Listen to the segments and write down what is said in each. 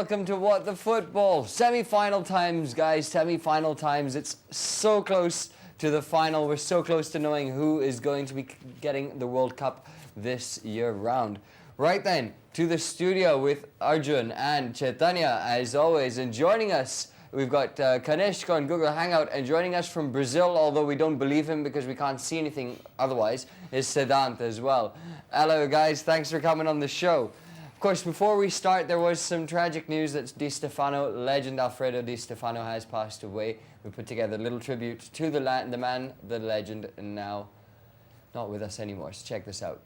welcome to What the Football. Semi-final times, guys, semi-final times. It's so close to the final. We're so close to knowing who is going to be getting the World Cup this year round. Right then, to the studio with Arjun and Chaitanya, as always, and joining us, we've got Kanishka on Google Hangout, and joining us from Brazil, although we don't believe him because we can't see anything otherwise, is Siddhant as well. Hello, guys. Thanks for coming on the show. Of course, before we start, there was some tragic news that Di Stefano, legend Alfredo Di Stefano, has passed away. We put together a little tribute to the man, the legend, and now not with us anymore. So check this out.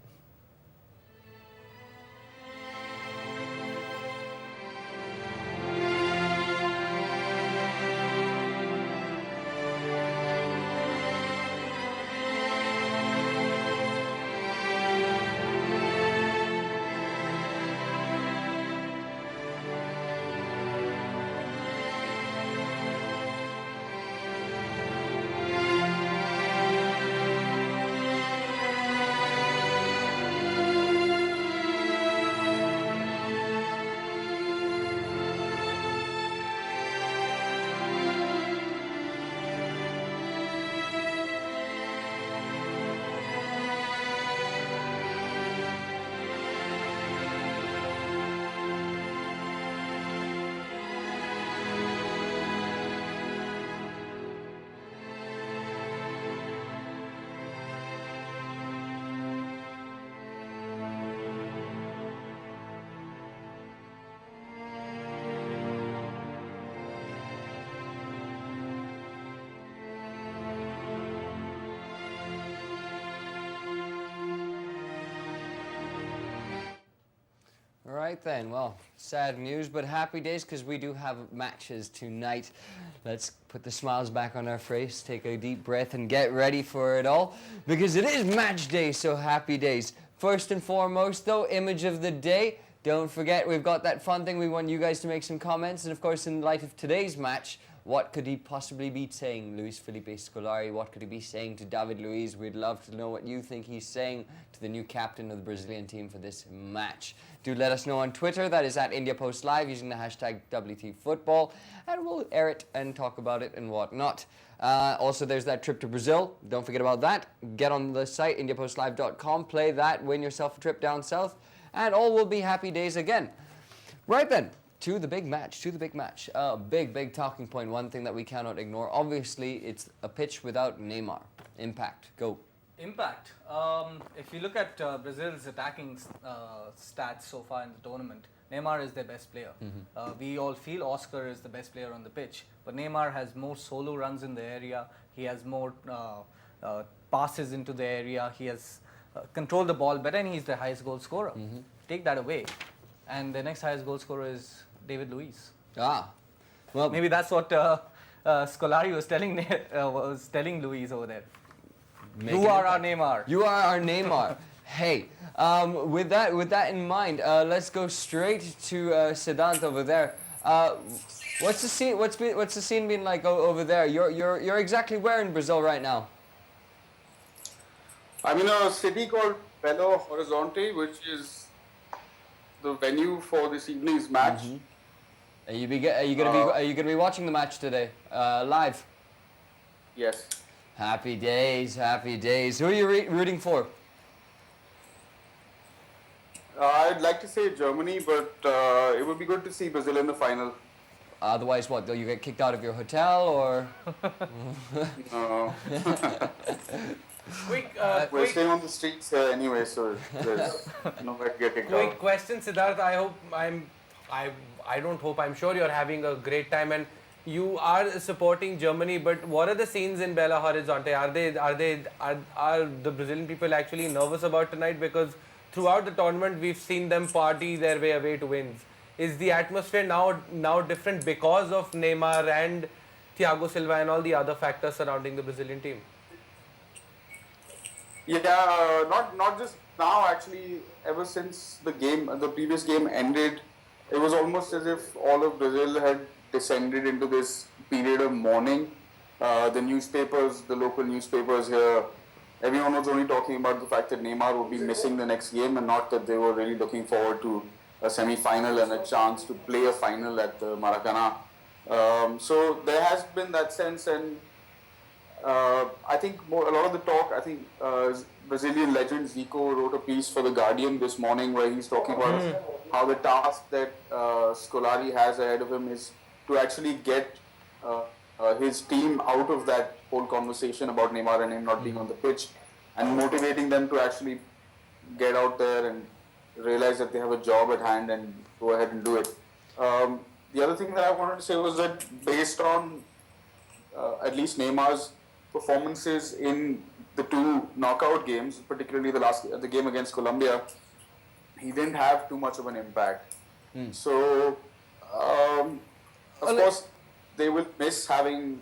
Right then, well, sad news, but happy days because we do have matches tonight. Let's put the smiles back on our face, take a deep breath and get ready for it all because it is match day, so happy days. First and foremost though, image of the day. Don't forget, we've got that fun thing. We want you guys to make some comments, and of course in light of today's match, what could he possibly be saying, Luis Felipe Scolari? What could he be saying to David Luiz? We'd love to know what you think he's saying to the new captain of the Brazilian team for this match. Do let us know on Twitter. That is at India Post Live using the hashtag WTF Football, and we'll air it and talk about it and whatnot. Also, there's that trip to Brazil. Don't forget about that. Get on the site, indiapostlive.com, play that, win yourself a trip down south, and all will be happy days again. Right then. To the big match. Big talking point, one thing that we cannot ignore. Obviously, it's a pitch without Neymar. Impact, go. Impact. If you look at Brazil's attacking stats so far in the tournament, Neymar is their best player. We all feel Oscar is the best player on the pitch, but Neymar has more solo runs in the area. He has more passes into the area. He has controlled the ball better, and he's the highest goal scorer. Take that away, and the next highest goal scorer is David Luiz. Well, maybe that's what Scolari was telling Luiz over there. You are our Neymar. You are our Neymar. Hey, with that in mind, let's go straight to Siddhant over there. What's the scene? What's the scene been like over there? You're exactly where in Brazil right now? I'm in a city called Belo Horizonte, which is the venue for this evening's match. Are you gonna be watching the match today live? Yes. Happy days. Who are you rooting for? I'd like to say Germany, but it would be good to see Brazil in the final. Otherwise, what? Will you get kicked out of your hotel or? No. We're staying on the streets here anyway, so there's nowhere to get kicked out. Quick question, Siddharth. I'm sure you're having a great time, and you are supporting Germany. But what are the scenes in Belo Horizonte? Are the Brazilian people actually nervous about tonight? Because throughout the tournament, we've seen them party their way away to wins. Is the atmosphere now different because of Neymar and Thiago Silva and all the other factors surrounding the Brazilian team? Yeah, not just now. Actually, ever since the previous game ended, it was almost as if all of Brazil had descended into this period of mourning. The newspapers, the local newspapers here, everyone was only talking about the fact that Neymar would be missing the next game and not that they were really looking forward to a semi-final and a chance to play a final at the Maracana. So there has been that sense, and I think a lot of the talk, I think Brazilian legend Zico wrote a piece for The Guardian this morning where he's talking about how the task that Scolari has ahead of him is to actually get his team out of that whole conversation about Neymar and him not being on the pitch, and motivating them to actually get out there and realize that they have a job at hand and go ahead and do it. The other thing that I wanted to say was that based on at least Neymar's performances in the two knockout games, particularly the game against Colombia, he didn't have too much of an impact. So, of course, they will miss having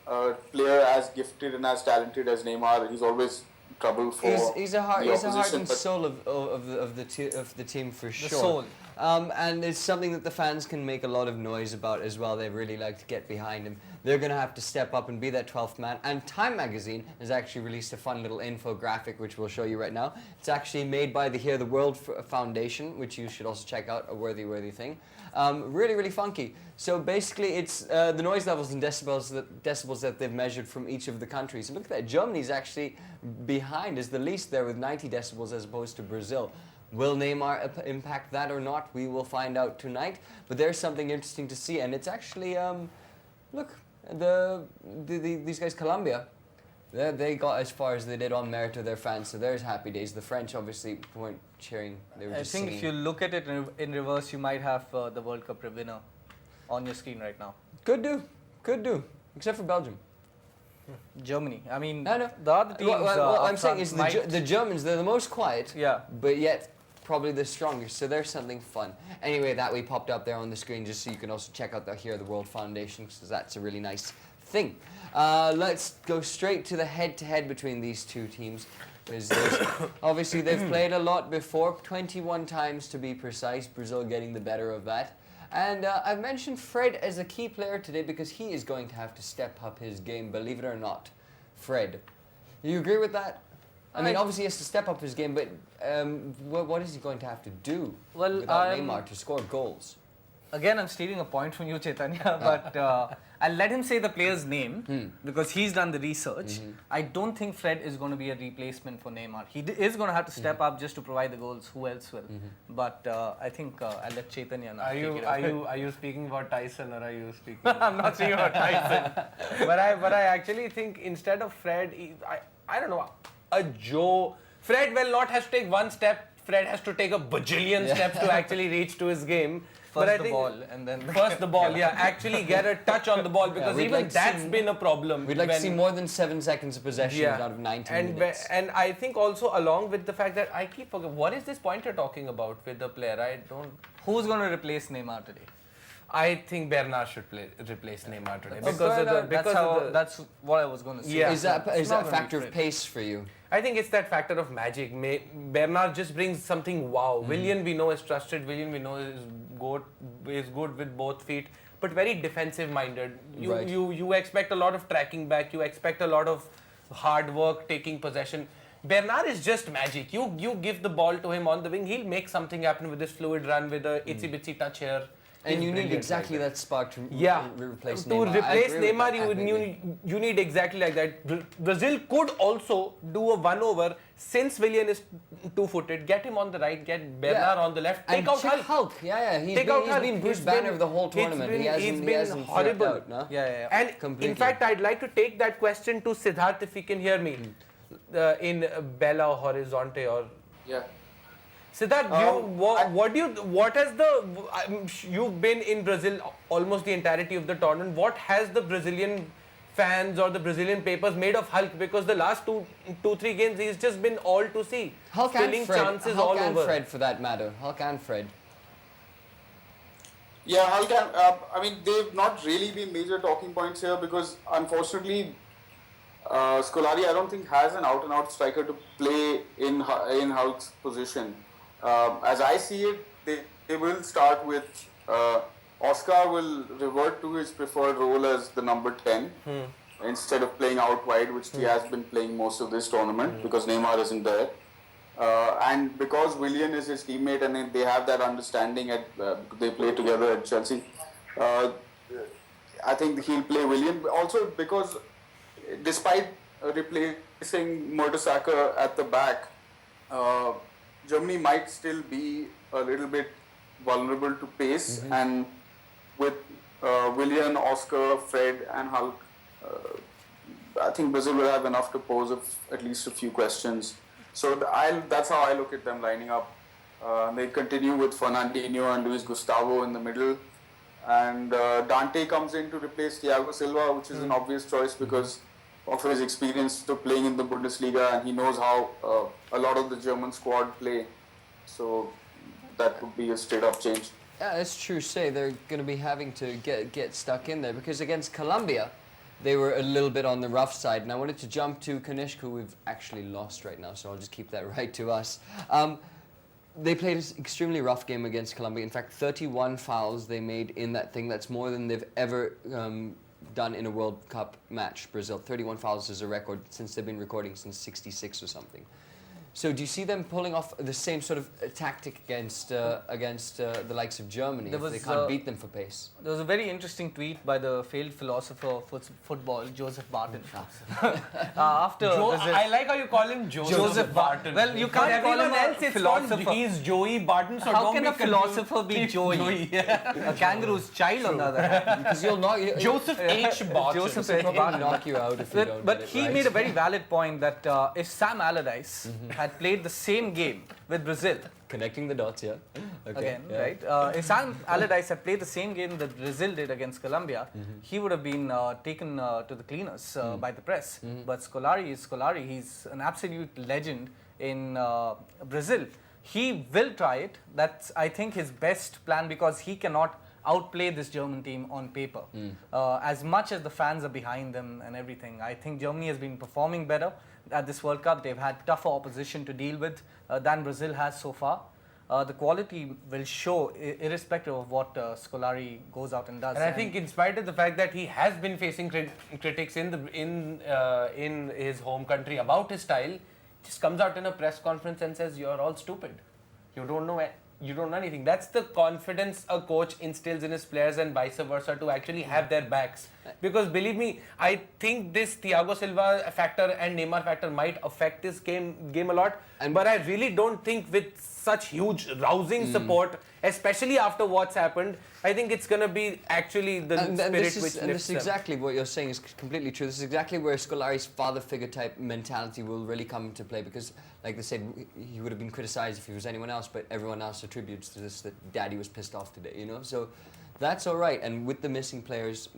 a player as gifted and as talented as Neymar. He's always trouble for he's a heart and but soul of the team for sure. soul. And it's something that the fans can make a lot of noise about as well. They really like to get behind him. They're going to have to step up and be that 12th man. And Time magazine has actually released a fun little infographic, which we'll show you right now. It's actually made by the Hear the World Foundation, which you should also check out, a worthy thing. Really, really funky. So basically, it's the noise levels and decibels that they've measured from each of the countries. And look at that, Germany's actually behind, is the least there with 90 decibels as opposed to Brazil. Will Neymar impact that or not? We will find out tonight. But there's something interesting to see, and it's actually, look, these guys, Colombia, they got as far as they did on merit of their fans, so there's happy days. The French obviously weren't cheering, they were just singing. I think if you look at it in reverse, you might have the World Cup winner on your screen right now. Could do, except for Belgium. Germany. I mean, No. the other teams. What I'm up saying front is might- the Germans, they're the most quiet, Yeah. but yet probably the strongest, so there's something fun. Anyway, that we popped up there on the screen just so you can also check out the Hear the World Foundation, because that's a really nice thing. Let's go straight to the head-to-head between these two teams. Obviously, they've played a lot before, 21 times to be precise, Brazil getting the better of that. And I've mentioned Fred as a key player today because he is going to have to step up his game, believe it or not. Fred. You agree with that? I mean, obviously he has to step up his game, but what is he going to have to do without Neymar to score goals? Again, I'm stealing a point from you, Chaitanya, but I'll let him say the player's name because he's done the research. I don't think Fred is going to be a replacement for Neymar. He is going to have to step up just to provide the goals. Who else will? But I think I'll let Chaitanya now take it over. Are you speaking about Tyson or are you speaking? I'm not speaking about Tyson. but I actually think instead of Fred, I don't know, a Joe. Fred will not has to take one step. Fred has to take a bajillion steps to actually reach to his game. First the ball and then... First the ball, yeah. Actually get a touch on the ball because even that's been a problem. We'd like to see more than 7 seconds of possession out of 19 minutes. And I think also along with the fact that I keep forgetting, what is this point you're talking about with the player? I don't... Who's going to replace Neymar today? I think Bernard should replace Neymar today. That's what I was going to say. Yeah. Is that a factor of pace for you? I think it's that factor of magic. Bernard just brings something wow. Willian we know is trusted. Willian we know is good with both feet, but very defensive minded. You expect a lot of tracking back. You expect a lot of hard work taking possession. Bernard is just magic. You give the ball to him on the wing, he'll make something happen with this fluid run with a itsy bitsy touch here. And you need exactly that spark to replace Neymar. To replace Neymar, you need exactly like that. Brazil could also do a 1-over since Willian is two-footed. Get him on the right, get Bernard on the left. Take out Hulk. He's been Bruce Banner of the whole tournament. He's been horrible. Out, no? And completely. in fact, I'd like to take that question to Siddharth if he can hear me in Bella Horizonte or... Yeah. Siddharth, you've been in Brazil almost the entirety of the tournament. What has the Brazilian fans or the Brazilian papers made of Hulk? Because the last two, 3 games, he's just been all to see. Hulk and Fred. Chances Hulk all and over. Fred, for that matter. Hulk and Fred. Yeah, Hulk and, I mean, they've not really been major talking points here because, unfortunately, Scolari, I don't think, has an out-and-out striker to play in Hulk's position. As I see it, they will start with Oscar will revert to his preferred role as the number 10 instead of playing out wide, which he has been playing most of this tournament because Neymar isn't there. And because Willian is his teammate and they have that understanding they play together at Chelsea, uh, I think he'll play Willian. Also because despite replacing Mertesacker at the back, uh, Germany might still be a little bit vulnerable to pace, and with Willian, Oscar, Fred, and Hulk, I think Brazil will have enough to pose at least a few questions. So that's how I look at them lining up. They continue with Fernandinho and Luis Gustavo in the middle, and Dante comes in to replace Thiago Silva, which is an obvious choice because of his experience to playing in the Bundesliga, and he knows how a lot of the German squad play. So that would be a straight-up change. Yeah, that's true. Say they're going to be having to get stuck in there because against Colombia, they were a little bit on the rough side. And I wanted to jump to Kanishk, who we've actually lost right now, so I'll just keep that right to us. They played an extremely rough game against Colombia. In fact, 31 fouls they made in that thing. That's more than they've ever done in a World Cup match, Brazil. 31 fouls is a record since they've been recording since 66 or something. So do you see them pulling off the same sort of tactic against the likes of Germany if they can't beat them for pace? There was a very interesting tweet by the failed philosopher of football, Joseph Barton. After I like how you call him Joseph Barton. Well, you can't call him a philosopher. He's Joey Barton, so How don't can be a philosopher be Joey? A kangaroo's child on the other hand. Because you'll knock Joseph H. Barton. Joseph He'll H. Barton. knock you out if you don't But get it he right. made a very valid point that if Sam Allardyce had played the same game with Brazil, Connecting the dots, yeah. Okay, again, yeah. right? If Sam Allardyce had played the same game that Brazil did against Colombia, he would have been taken to the cleaners by the press. But Scolari is Scolari. He's an absolute legend in Brazil. He will try it. That's, I think, his best plan because he cannot outplay this German team on paper. As much as the fans are behind them and everything, I think Germany has been performing better at this World Cup. They've had tougher opposition to deal with than Brazil has so far. The quality will show irrespective of what Scolari goes out and does. And I think, in spite of the fact that he has been facing critics in his home country about his style, just comes out in a press conference and says, "You're all stupid. You don't know anything." That's the confidence a coach instills in his players and vice versa to actually have their backs. Because believe me, I think this Thiago Silva factor and Neymar factor might affect this game a lot. But I really don't think with such huge rousing support, especially after what's happened, I think it's going to be actually the spirit which lifts them. This is exactly what you're saying is completely true. This is exactly where Scolari's father figure type mentality will really come into play because, like they said, he would have been criticized if he was anyone else, but everyone else attributes to this that Daddy was pissed off today, you know? So that's all right. And with the missing players,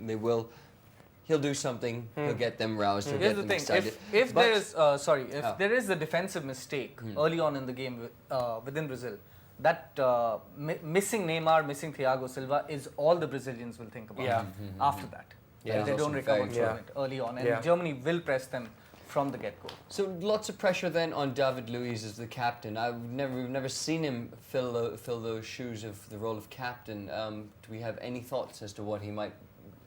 he'll do something, he'll get them roused, he'll Here's get the them thing: excited. if there is a defensive mistake early on in the game within Brazil, that missing Neymar, missing Thiago Silva is all the Brazilians will think about after that. Yeah. They don't recover from it early on, and Germany will press them from the get-go. So lots of pressure then on David Luiz as the captain. We've never seen him fill those shoes of the role of captain. Do we have any thoughts as to what he might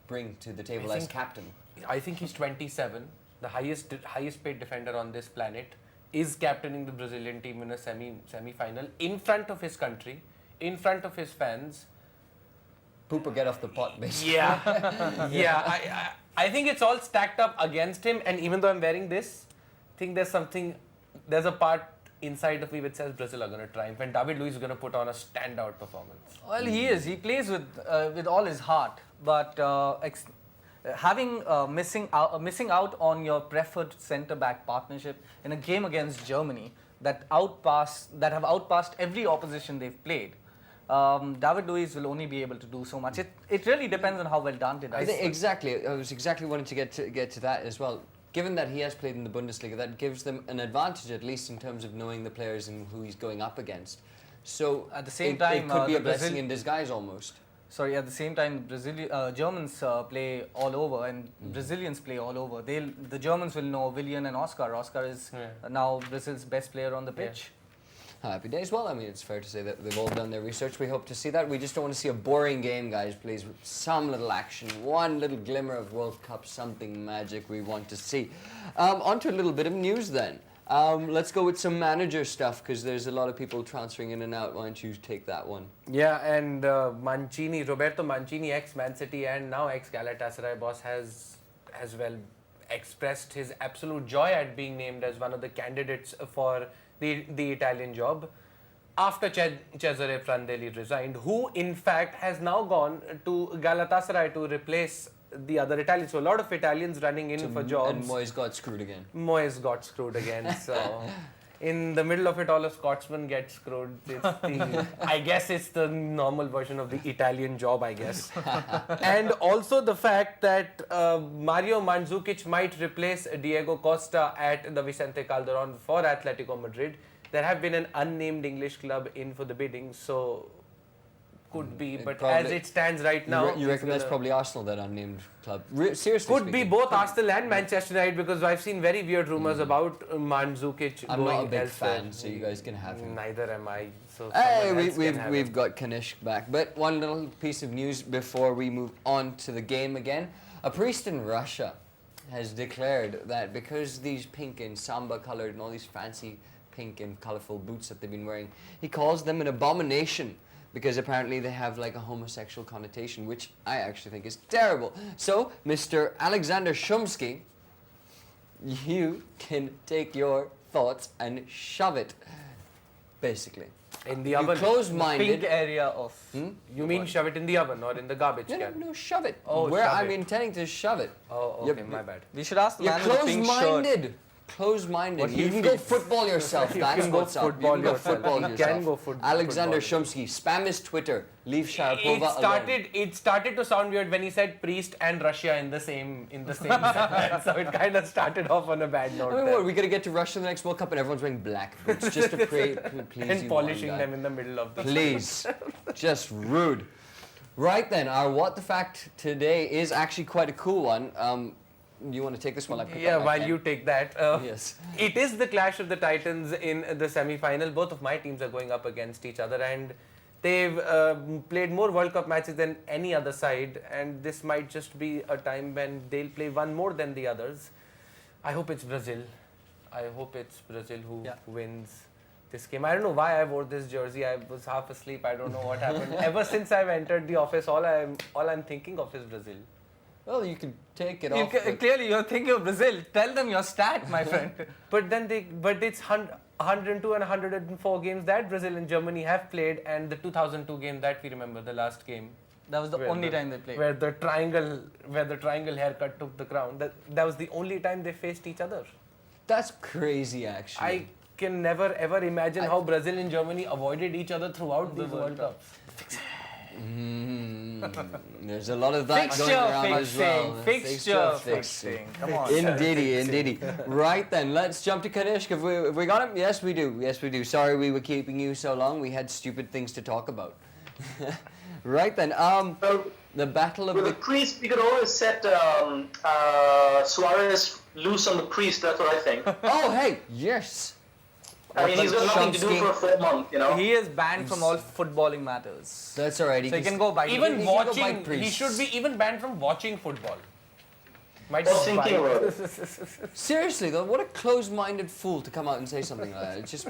bring to the table as captain? I think he's 27, the highest paid defender on this planet, is captaining the Brazilian team in a semi-final in front of his country, in front of his fans. Poop or get off the pot, basically. Yeah. I think it's all stacked up against him, and even though I'm wearing this, I think there's a part inside of me which says Brazil are going to triumph, and David Luiz is going to put on a standout performance. Well, he is. He plays with all his heart, but missing out on your preferred centre-back partnership in a game against Germany that have outpassed every opposition they've played. David Luiz will only be able to do so much. It really depends on how well Dante does. Exactly. I was exactly wanting to get to that as well. Given that he has played in the Bundesliga, that gives them an advantage, at least in terms of knowing the players and who he's going up against. So at the same it time, could be a blessing in disguise almost. Sorry, at the same time, Germans play all over and Brazilians play all over. The Germans will know Willian and Oscar. Oscar is now Brazil's best player on the pitch. Happy days. Well, I mean, it's fair to say that they've all done their research. We hope to see that. We just don't want to see a boring game, guys, please. Some little action, one little glimmer of World Cup, something magic we want to see. On to a little bit of news then. Let's go with some manager stuff because there's a lot of people transferring in and out. Why don't you take that one? Yeah, and Roberto Mancini, ex-Man City and now ex-Galatasaray boss, has well expressed his absolute joy at being named as one of the candidates for the Italian job after Cesare Prandelli resigned, who in fact has now gone to Galatasaray to replace the other Italians. So a lot of Italians running in for jobs. And Moyes got screwed again. Moyes got screwed again. So in the middle of it all, a Scotsman gets screwed. I guess it's the normal version of the Italian job, I guess. And also the fact that Mario Mandzukic might replace Diego Costa at the Vicente Calderon for Atletico Madrid. There have been an unnamed English club in for the bidding, so could be. But as it stands right now, you reckon that's probably Arsenal, that unnamed club? Seriously, could be both Arsenal and Manchester United, because I've seen very weird rumours about Mandzukic I'm going not a big elsewhere. fan, so you guys can have him. Neither am I. So Hey, we've got Kanishk back. But one little piece of news before we move on to the game again. A priest in Russia has declared that because these pink and samba coloured and all these fancy pink and colourful boots that they've been wearing, he calls them an abomination because apparently they have like a homosexual connotation, which I actually think is terrible. So, Mr. Alexander Shumsky, you can take your thoughts and shove it, basically. In the You oven. close-minded. Pink area of. You mean shove it in the oven or in the garbage can? No, shove it. Oh, Where shove I'm it. intending to shove it. Oh, You're- okay, my bad. We should ask the You're man with the pink shirt. close-minded. Close-minded. What he You can go feels. football yourself. You That's can go what's up. football You can go yourself. football You yourself. can go Alexander football. Shumsky, spam his Twitter. Leave Sharapova alone. It started to sound weird when he said priest and Russia in the same sentence. So it kind of started off on a bad note. I mean, there. what, we gotta get to Russia in the next World Cup and everyone's wearing black boots just to please And you polishing one guy. them in the middle of the Please. Just rude. Right then, our What the Fact today is actually quite a cool one. You want to take this while I pick Yeah, up my while pen? you take that. Yes. It is the clash of the Titans in the semi-final. Both of my teams are going up against each other, and they've played more World Cup matches than any other side, and this might just be a time when they'll play one more than the others. I hope it's Brazil. I hope it's Brazil who wins this game. I don't know why I wore this jersey. I was half asleep. I don't know what happened. Ever since I've entered the office, all I'm thinking of is Brazil. Well, you can take it You off. ca- clearly, you're thinking of Brazil. Tell them your stat, my friend. But it's 102 and 104 games that Brazil and Germany have played, and the 2002 game that we remember, the last game. That was the Where only the- time they played. Where the triangle haircut took the crown. That was the only time they faced each other. That's crazy, actually. I can never ever imagine how Brazil and Germany avoided each other throughout these World Cups. There's a lot of that going around as well. Fixture fixing. Come on. Indeedy. Right then, let's jump to Kanishk. Have we got him? Yes, we do. Yes, we do. Sorry we were keeping you so long. We had stupid things to talk about. Right then, the battle of With the... the priest, we could always set Suarez loose on the priest. That's what I think. Oh, hey, yes. I mean, he's got nothing to do Shumsky. for a full month, you know. He is banned from all footballing matters. That's all right. So he can go by Even He can go by watching, he priests. should be even banned from watching football. Might I was be thinking banned. about it. Seriously though, what a closed-minded fool to come out and say something like that. It's just...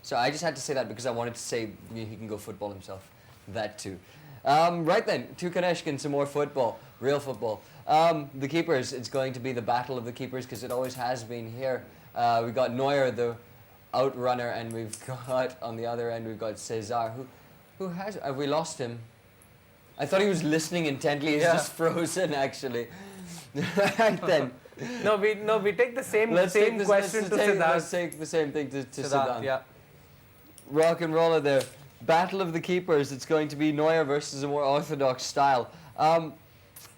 So I just had to say that because I wanted to say he can go football himself. That too. Right then, to Kanishk and some more football. Real football. The keepers, it's going to be the battle of the keepers because it always has been here. We got Neuer, the outrunner, and we've got, on the other end, we've got Cesar. Who has... Have we lost him? I thought he was listening intently. He's just frozen, actually. Right then. No, we take the same question to Siddharth. Let's take the same thing to Siddharth. Yeah. Rock and roller there. Battle of the keepers. It's going to be Neuer versus a more orthodox style.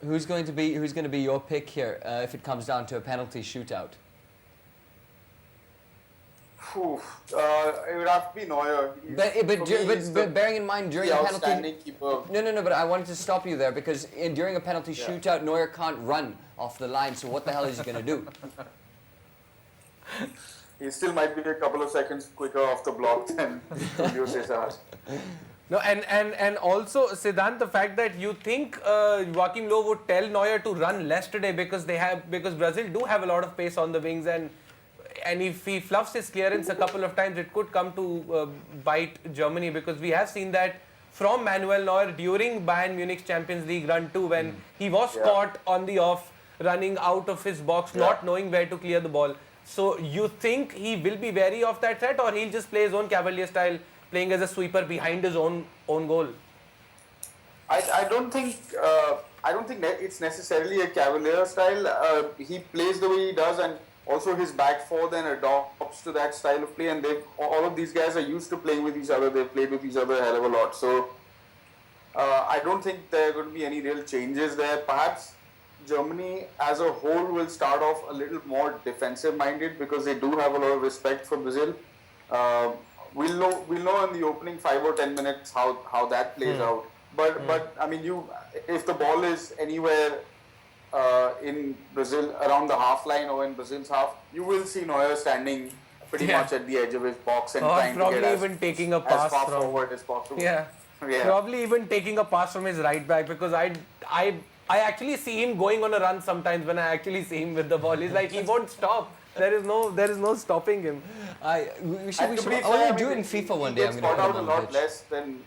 Who's going to be your pick here if it comes down to a penalty shootout? Phew. It would have to be Neuer. But bearing in mind during the a outstanding penalty. keeper. No. But I wanted to stop you there because during a penalty shootout, Neuer can't run off the line. So what the hell is he going to do? He still might be a couple of seconds quicker off the block than Julio Cesar. No, and also, Siddhant, the fact that you think Joachim Löw would tell Neuer to run less today because Brazil do have a lot of pace on the wings, and and if he fluffs his clearance a couple of times, it could come to bite Germany, because we have seen that from Manuel Neuer during Bayern Munich's Champions League run too, when he was caught on the off, running out of his box, not knowing where to clear the ball. So you think he will be wary of that threat, or he'll just play his own cavalier style, playing as a sweeper behind his own goal? I don't think it's necessarily a cavalier style. He plays the way he does, and also his back four then adopts to that style of play. And all of these guys are used to playing with each other. They've played with each other a hell of a lot. So I don't think there are going to be any real changes there. Perhaps Germany as a whole will start off a little more defensive-minded because they do have a lot of respect for Brazil. We'll know in the opening 5 or 10 minutes how that plays out. But I mean, if the ball is anywhere in Brazil around the half line or in Brazil's half, you will see Neuer standing pretty much at the edge of his box and trying to get as far forward as possible. Yeah. Probably even taking a pass from his right back, because I actually see him going on a run sometimes when I actually see him with the ball. He's like, he won't stop. There is no stopping him. I want to do it in FIFA one day. I'm going to put out him a on lot less than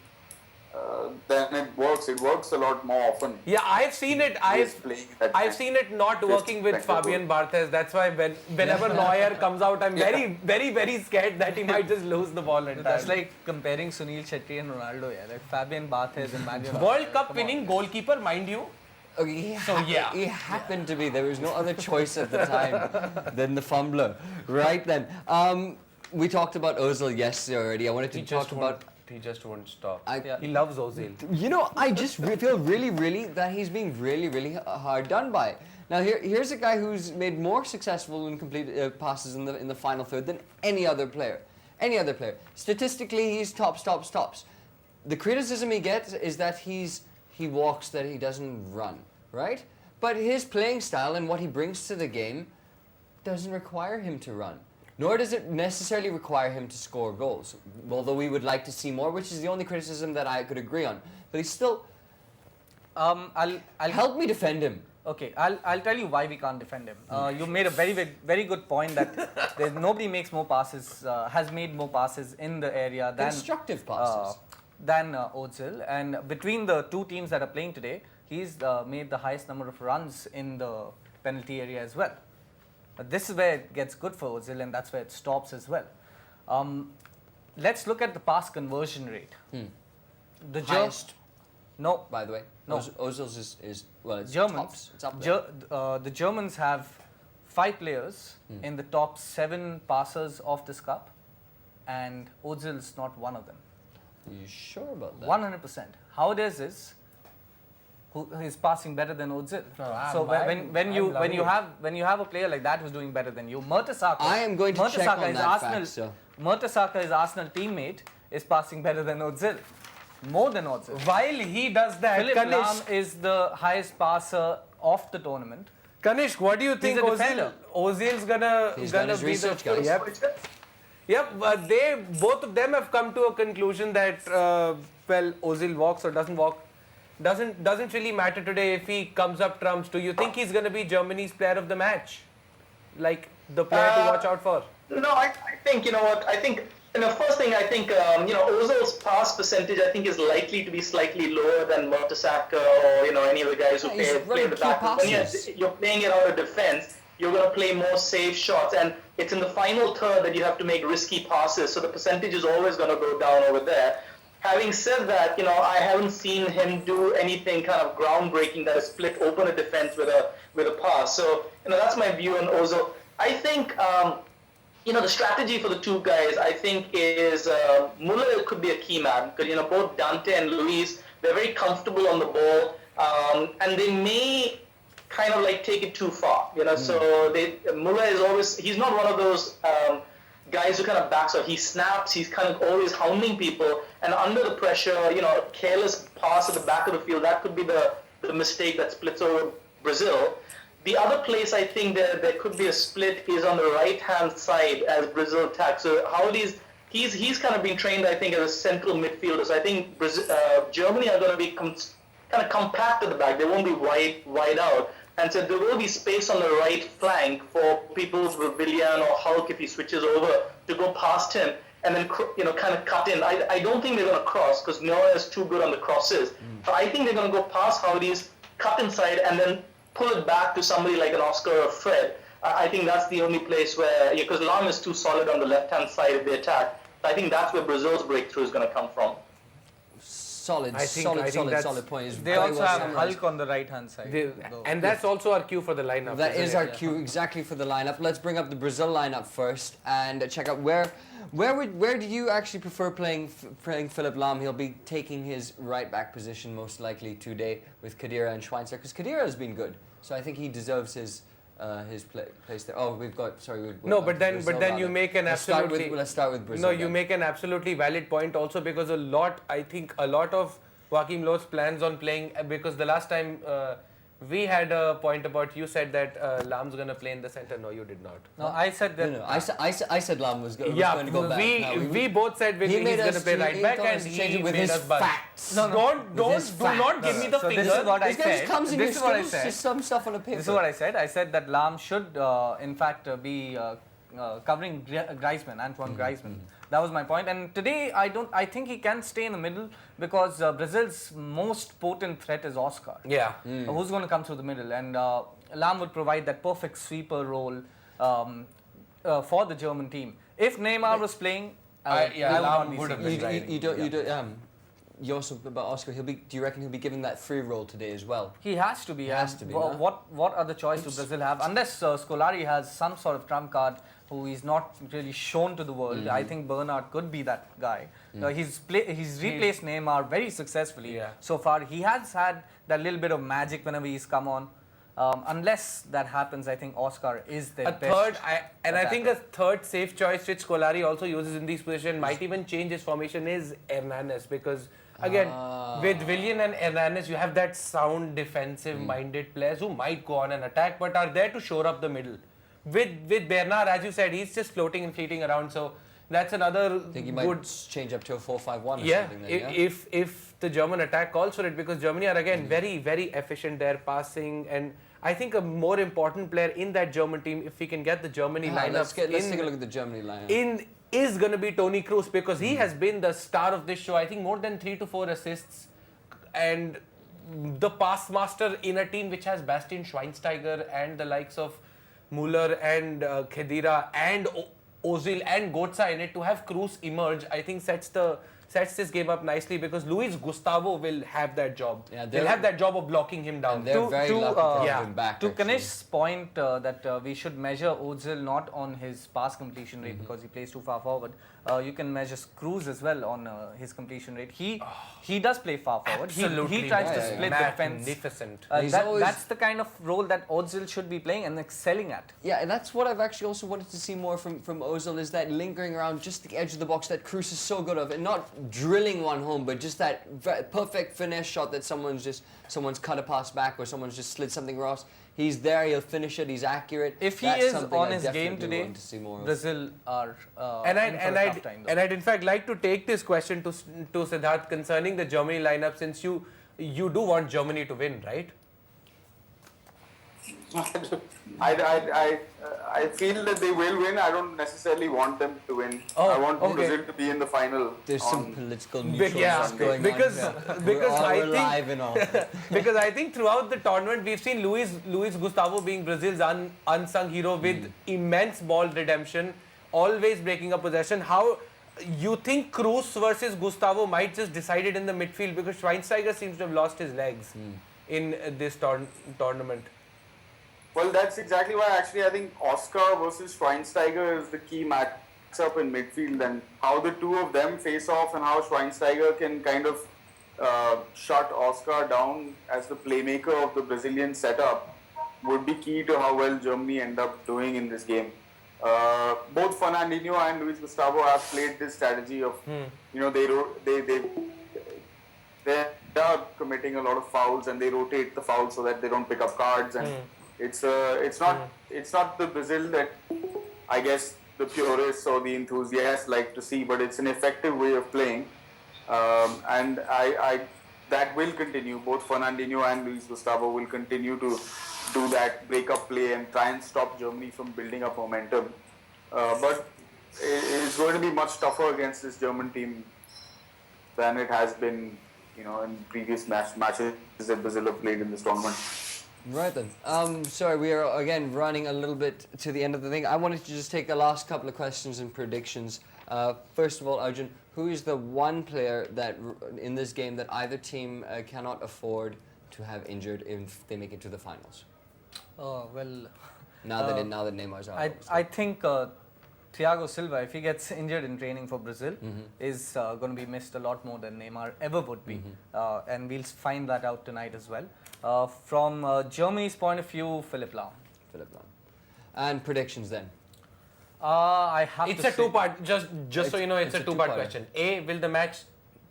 it works. It works a lot more often. Yeah, I've seen it. I've seen it not working with Fabian Barthez. That's why whenever Neuer comes out, I'm very, very, very scared that he might just lose the ball entirely. That's like comparing Sunil Shetty and Ronaldo. Yeah, like Fabian Barthez and Manuel. World Cup winning goalkeeper, mind you. Okay, he happened to be. There was no other choice at the time than the fumbler. Right then. We talked about Ozil yesterday already. I wanted to talk about... He just won't stop. He loves Ozil. You know, I just feel really that he's being really hard done by. Now here's a guy who's made more successful and complete passes in the final third than any other player. Statistically, he's tops. The criticism he gets is that he walks, that he doesn't run, right? But his playing style and what he brings to the game doesn't require him to run. Nor does it necessarily require him to score goals, although we would like to see more, which is the only criticism that I could agree on. But he's still... I'll help me defend him. Okay, I'll tell you why we can't defend him. You made a very good point that nobody makes more passes, has made more passes in the area than... Constructive passes. Than Ozil. And between the two teams that are playing today, he's made the highest number of runs in the penalty area as well. This is where it gets good for Ozil, and that's where it stops as well. Let's look at the pass conversion rate. The highest? No. By the way? No. Ozil's is it's Germans. tops. It's up there. The Germans have 5 players in the top 7 passers of this cup, and Ozil's not one of them. Are you sure about that? 100%. How it is who is passing better than Ozil? So when you have a player like that who's doing better than you, Mertesacker. I am going to check on that fact. So. Mertesacker, his Arsenal teammate, is passing better than Ozil, more than Ozil. While he does that, Philipp Lahm is the highest passer of the tournament. Kanishk, what do you think Ozil's gonna be the... Yep, but both of them have come to a conclusion that Ozil walks or doesn't walk doesn't really matter today if he comes up trumps. Do you think he's going to be Germany's player of the match, like the player to watch out for? No, I think first thing I think Ozil's pass percentage I think is likely to be slightly lower than Mertesacker or any of the guys who play in the back. When you're playing it out of defense, you're going to play more safe shots, and it's in the final third that you have to make risky passes, so the percentage is always going to go down over there. Having said that, I haven't seen him do anything kind of groundbreaking that has split open a defense with a pass. So, that's my view on Ozil. I think, the strategy for the two guys, I think, is Muller could be a key man, because, both Dante and Luis, they're very comfortable on the ball, and they may kind of like take it too far, So Muller is always, he's not one of those guys who kind of backs off. He snaps, he's kind of always hounding people, and under the pressure, a careless pass at the back of the field, that could be the mistake that splits over Brazil. The other place I think there could be a split is on the right-hand side as Brazil attacks. So he's kind of been trained, I think, as a central midfielder. So I think Germany are going to be kind of compact at the back. They won't be wide out. And so there will be space on the right flank for people with Willian or Hulk if he switches over to go past him and then kind of cut in. I don't think they're going to cross because Neuer is too good on the crosses. But I think they're going to go past Hardy's, cut inside, and then pull it back to somebody like an Oscar or Fred. I think that's the only place where, because Lam is too solid on the left-hand side of the attack. I think that's where Brazil's breakthrough is going to come from. Solid point. They also have Hulk on the right-hand side. And that's also our cue for the lineup. That is our cue exactly for the lineup. Let's bring up the Brazil lineup first and check out where do you actually prefer playing Philipp Lahm? He'll be taking his right back position most likely today with Khedira and Schweinsteiger because Khedira has been good, so I think he deserves his place there. Oh, but then you make an absolutely. Let's start with Brazil. No, you make an absolutely valid point also because a lot of Joachim Löw's plans on playing because the last time we had a point about you said that Lahm's going to play in the center. No, you did not. No, I said that. No, I said Lahm was going to go back. We both said he's going to play right back and he with made his us buzz. facts. Do not give me the finger. This is what I This guy just said. comes in This is what I just said. some stuff on a paper. This is what I said. I said that Lahm should, in fact, be covering Griezmann, Antoine Griezmann. That was my point. And today, I think he can stay in the middle because Brazil's most potent threat is Oscar. Yeah. Who's going to come through the middle? And Lahm would provide that perfect sweeper role for the German team. If Neymar was playing, Lahm would have been You also about Oscar. Do you reckon he'll be given that free role today as well? He has to be. No? What other choice do Brazil have? Unless Scolari has some sort of trump card who is not really shown to the world. I think Bernard could be that guy. He's replaced Neymar very successfully so far. He has had that little bit of magic whenever he's come on. Unless that happens, I think Oscar is the best. I think a third safe choice which Scolari also uses in these positions might even change his formation is Hernanes because again with Willian and Hernanes you have that sound defensive minded players who might go on an attack but are there to shore up the middle. With Bernard, as you said, he's just floating and fleeting around, so that's another I think he good might change up to a 4-5-1 or something. Then, if the German attack calls for it, because Germany are again very, very efficient there, passing, and I think a more important player in that German team, if we can get the Germany lineup, let's take a look at the Germany lineup. Is going to be Toni Kroos because he has been the star of this show. I think more than 3 to 4 assists, and the pass master in a team which has Bastian Schweinsteiger and the likes of Müller and Khedira and Ozil and Götze in it. To have Kroos emerge, I think sets this game up nicely because Luis Gustavo will have that job. Yeah, they'll have that job of blocking him down. And they're very lucky to have him back. To Kanish's point that we should measure Ozil not on his pass completion rate because he plays too far forward. You can measure Kroos as well on his completion rate. He does play far forward. He tries to split the defense. Magnificent. That's the kind of role that Ozil should be playing and excelling at. Yeah, and that's what I've actually also wanted to see more from Ozil is that lingering around just the edge of the box that Kroos is so good of, and not drilling one home, but just that perfect finesse shot that someone's cut a pass back or someone's just slid something across. He's there, he'll finish it, he's accurate. If he is on his game today, Brazil are and I'd in fact like to take this question to Siddharth concerning the Germany lineup, since you do want Germany to win, right? I feel that they will win. I don't necessarily want them to win. I want Brazil to be in the final. There's some political neutrals going on. Because I think throughout the tournament we've seen Luis Gustavo being Brazil's unsung hero with immense ball redemption, always breaking up possession. How you think Kroos versus Gustavo might just decide it in the midfield because Schweinsteiger seems to have lost his legs in this tournament? Well, that's exactly why actually I think Oscar versus Schweinsteiger is the key matchup in midfield, and how the two of them face off and how Schweinsteiger can kind of shut Oscar down as the playmaker of the Brazilian setup would be key to how well Germany end up doing in this game. Both Fernandinho and Luis Gustavo have played this strategy of, they are committing a lot of fouls and they rotate the fouls so that they don't pick up cards, and it's not the Brazil that I guess the purists or the enthusiasts like to see, but it's an effective way of playing, and I that will continue. Both Fernandinho and Luis Gustavo will continue to do that break-up play and try and stop Germany from building up momentum. But it's going to be much tougher against this German team than it has been, in previous matches that Brazil have played in this tournament. Right then. Sorry, we are again running a little bit to the end of the thing. I wanted to just take the last couple of questions and predictions. First of all, Arjun, who is the one player that in this game that either team cannot afford to have injured if they make it to the finals? Well, Now that Neymar's out. I think Thiago Silva, if he gets injured in training for Brazil, is going to be missed a lot more than Neymar ever would be. And we'll find that out tonight as well. From Germany's point of view, Philipp Lahm. And predictions then? I have It's to a say, two-part, just so you know, it's a two-part two-parter. question. A, will the match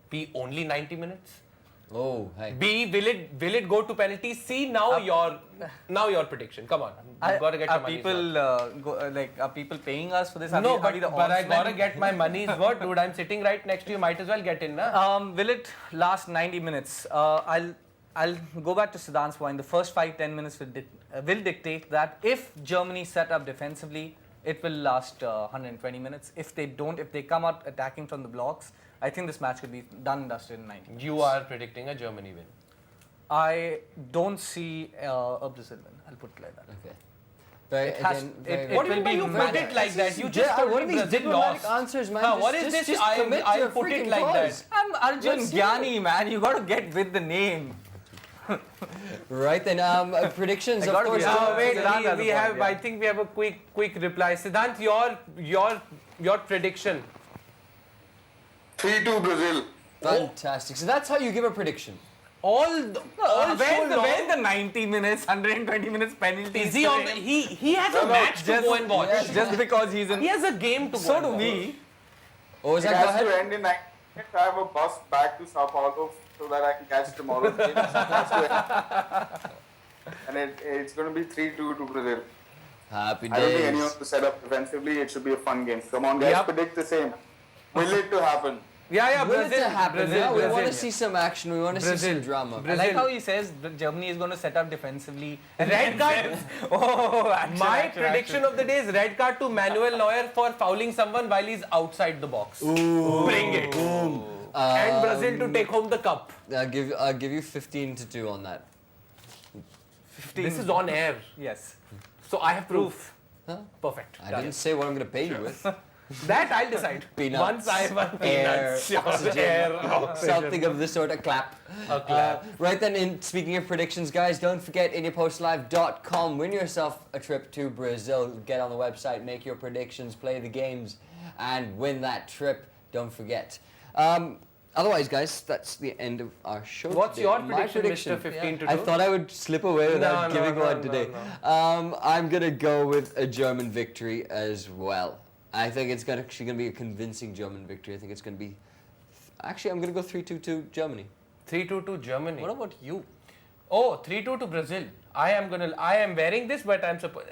be only 90 minutes? Oh, hey. B, will it go to penalties? C, now your prediction. Come on, you've got to get your money's worth. are people paying us for this? No, Are we the but I odds gotta men? get my money's worth, dude. I'm sitting right next to you. Might as well get in, na? Will it last 90 minutes? I'll go back to Siddhant's point. The first 5-10 minutes will dictate that. If Germany set up defensively, it will last 120 minutes. If they don't, if they come out attacking from the blocks, I think this match could be done and dusted in 90 minutes. You are predicting a Germany win. I don't see a Brazil win. I'll put it like that. Okay. Very, It has- again, it- very What do you will mean be you put mad. it like that? You Yeah, just told what are me these Brazil diplomatic lost. answers, man? What is this? Just I commit to put your it freaking like that. cause. I'm Arjun Let's see. Gyani, man. You got to get with the name. Right then, predictions, I of gotta course. be honest. Wait, Siddhant has we a point, have. yeah. I think we have a quick reply. Siddhant, your prediction. 3-2 Brazil. Fantastic. So that's how you give a prediction. All so long. Where's the 90 minutes, 120 minutes penalty? Is he on? He has a match to just- go and watch. yes. Just because he's in. He has a game to go. So and do watch. we. Oh, is It that go has ahead? to end in 90 minutes. I have a bus back to Sao Paulo so that I can catch tomorrow's game. It has to end. And it's going to be 3-2 to Brazil. Happy I don't think days. anyone to set up defensively. It should be a fun game. Come on, guys, Yep. predict the same. Will it to happen? Yeah, Will it Brazil. to happen? Brazil, Yeah, we want to Brazil. see some action. We want to see Brazil. some drama. I like how he says that Germany is going to set up defensively. Red card. Oh, action, My action, prediction of the day is red card to Manuel Neuer for fouling someone while he's outside the box. Bring it. And Brazil to take home the cup. I'll give you 15-2 on that. 15. This is on air. Yes. So I have proof. Huh? Perfect. I Done. didn't say what I'm going to pay you with. That I'll decide. Peanuts. Once I have Air, peanuts. oxygen, Air, oxygen. something of the sort, a clap. A clap. Right then, speaking of predictions, guys, don't forget IndiaPostLive.com. Win yourself a trip to Brazil. Get on the website, make your predictions, play the games, and win that trip. Don't forget. Otherwise, guys, that's the end of our show. What's today. your My prediction, Mr. 15-2? I thought I would slip away without giving one today. I'm gonna go with a German victory as well. I think it's actually gonna be a convincing German victory. I think it's gonna be. Actually, I'm gonna go 3-2 to Germany. 3-2 to Germany. What about you? Oh, 3-2 to Brazil. I am wearing this, but I'm supposed.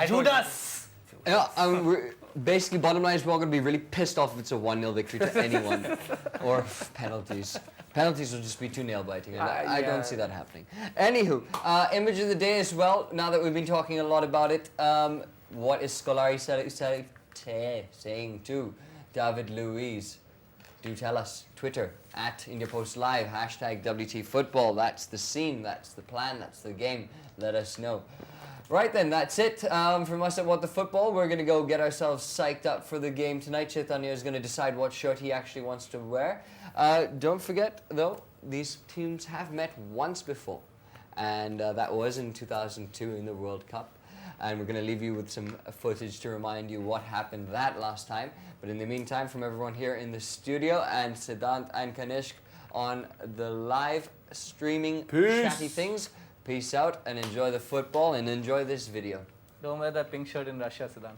Judas! Yeah, we're, basically, bottom line is we're all going to be really pissed off if it's a 1-0 victory to anyone. Or penalties. Penalties will just be too nail-biting. And I yeah. don't see that happening. Anywho, image of the day as well, now that we've been talking a lot about it, what is Scolari saying to David Luiz? Do tell us. Twitter, @IndiaPostLive, #WTFootball. That's the scene, that's the plan, that's the game. Let us know. Right then, that's it from us at What the Football. We're going to go get ourselves psyched up for the game tonight. Chaitanya is going to decide what shirt he actually wants to wear. Don't forget, though, these teams have met once before. And that was in 2002 in the World Cup. And we're going to leave you with some footage to remind you what happened that last time. But in the meantime, from everyone here in the studio and Siddhant and Kanishk on the live streaming chatty things, peace out and enjoy the football and enjoy this video. Don't wear that pink shirt in Russia, Siddhant.